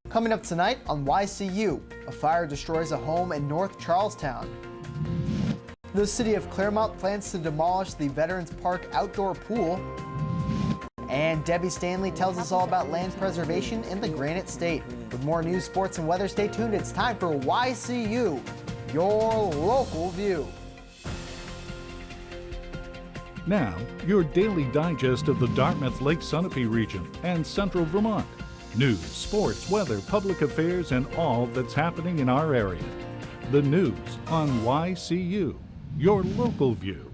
Coming up tonight on YCU, a fire destroys a home in North Charlestown. The city of Claremont plans to demolish the Veterans Park outdoor pool. And Debbie Stanley tells us all about land preservation in the Granite State. With more news, sports, and weather, stay tuned. It's time for YCU, your local view. Now, your daily digest of the Dartmouth Lake Sunapee region and central Vermont. News, sports, weather, public affairs, and all that's happening in our area. The news on YCU, your local view.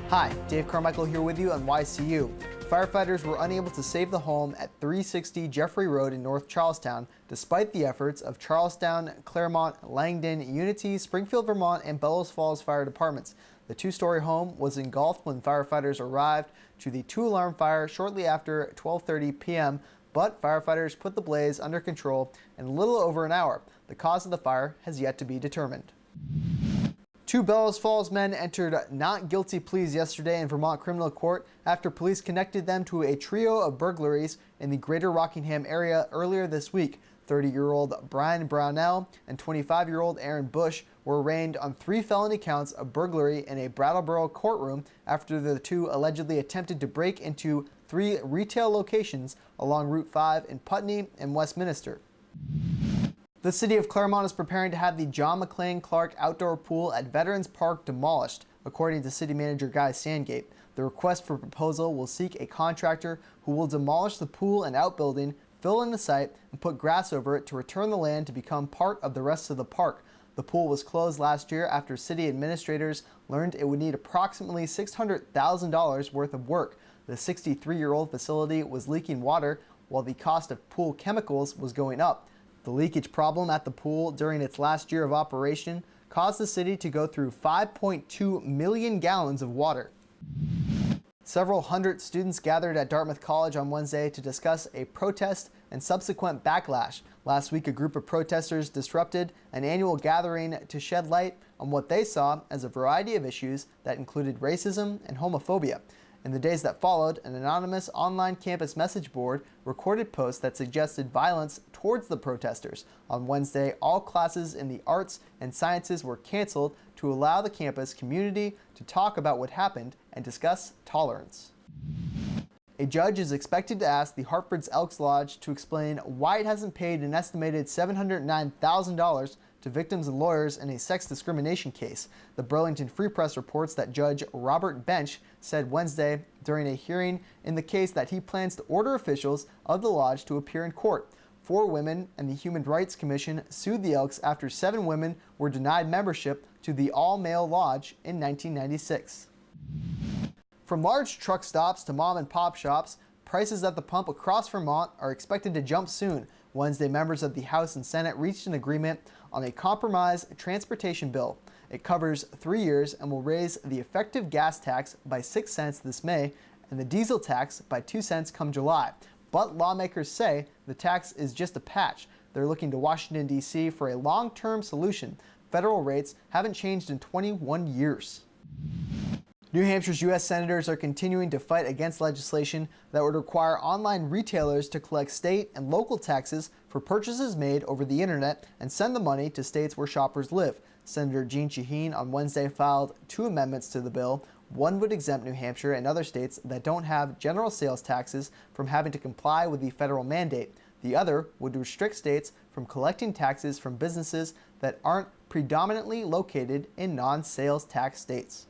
Hi, Dave Carmichael here with you on YCU. Firefighters were unable to save the home at 360 Jeffrey Road in North Charlestown, despite the efforts of Charlestown, Claremont, Langdon, Unity, Springfield, Vermont, and Bellows Falls fire departments. The two-story home was engulfed when firefighters arrived to the two-alarm fire shortly after 12:30 p.m., but firefighters put the blaze under control in a little over an hour. The cause of the fire has yet to be determined. Two Bellows Falls men entered not guilty pleas yesterday in Vermont criminal court after police connected them to a trio of burglaries in the greater Rockingham area earlier this week. 30-year-old Brian Brownell and 25-year-old Aaron Bush were arraigned on 3 felony counts of burglary in a Brattleboro courtroom after the two allegedly attempted to break into 3 retail locations along Route 5 in Putney and Westminster. The city of Claremont is preparing to have the John McClane Clark outdoor pool at Veterans Park demolished, according to city manager Guy Sandgate. The request for proposal will seek a contractor who will demolish the pool and outbuilding, fill in the site, and put grass over it to return the land to become part of the rest of the park. The pool was closed last year after city administrators learned it would need approximately $600,000 worth of work. The 63-year-old facility was leaking water while the cost of pool chemicals was going up. The leakage problem at the pool during its last year of operation caused the city to go through 5.2 million gallons of water. Several hundred students gathered at Dartmouth College on Wednesday to discuss a protest and subsequent backlash. Last week, a group of protesters disrupted an annual gathering to shed light on what they saw as a variety of issues that included racism and homophobia. In the days that followed, an anonymous online campus message board recorded posts that suggested violence towards the protesters. On Wednesday, all classes in the arts and sciences were canceled to allow the campus community to talk about what happened and discuss tolerance. A judge is expected to ask the Hartford's Elks Lodge to explain why it hasn't paid an estimated $709,000 to victims and lawyers in a sex discrimination case. The Burlington Free Press reports that Judge Robert Bench said Wednesday during a hearing in the case that he plans to order officials of the lodge to appear in court. 4 women and the Human Rights Commission sued the Elks after 7 women were denied membership to the all-male lodge in 1996. From large truck stops to mom-and-pop shops, prices at the pump across Vermont are expected to jump soon. Wednesday, members of the House and Senate reached an agreement on a compromise transportation bill. It covers 3 years and will raise the effective gas tax by 6 cents this May and the diesel tax by 2 cents come July. But lawmakers say the tax is just a patch. They're looking to Washington, D.C. for a long-term solution. Federal rates haven't changed in 21 years. New Hampshire's U.S. senators are continuing to fight against legislation that would require online retailers to collect state and local taxes for purchases made over the internet and send the money to states where shoppers live. Senator Jeanne Shaheen on Wednesday filed 2 amendments to the bill. One would exempt New Hampshire and other states that don't have general sales taxes from having to comply with the federal mandate. The other would restrict states from collecting taxes from businesses that aren't predominantly located in non-sales tax states.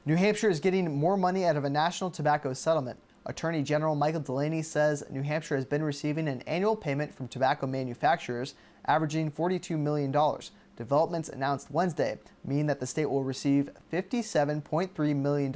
New Hampshire is getting more money out of a national tobacco settlement. Attorney General Michael Delaney says New Hampshire has been receiving an annual payment from tobacco manufacturers averaging $42 million. Developments announced Wednesday mean that the state will receive $57.3 million,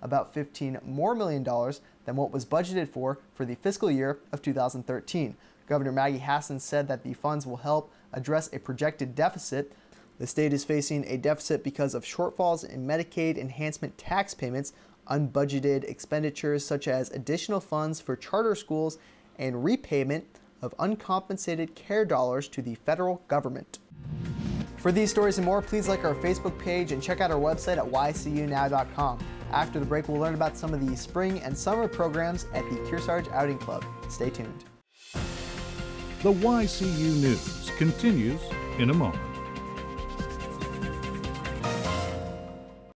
about $15 more million than what was budgeted for the fiscal year of 2013. Governor Maggie Hassan said that the funds will help address a projected deficit. The state is facing a deficit because of shortfalls in Medicaid enhancement tax payments, unbudgeted expenditures such as additional funds for charter schools, and repayment of uncompensated care dollars to the federal government. For these stories and more, please like our Facebook page and check out our website at ycunow.com. After the break, we'll learn about some of the spring and summer programs at the Kearsarge Outing Club. Stay tuned. The YCU News continues in a moment.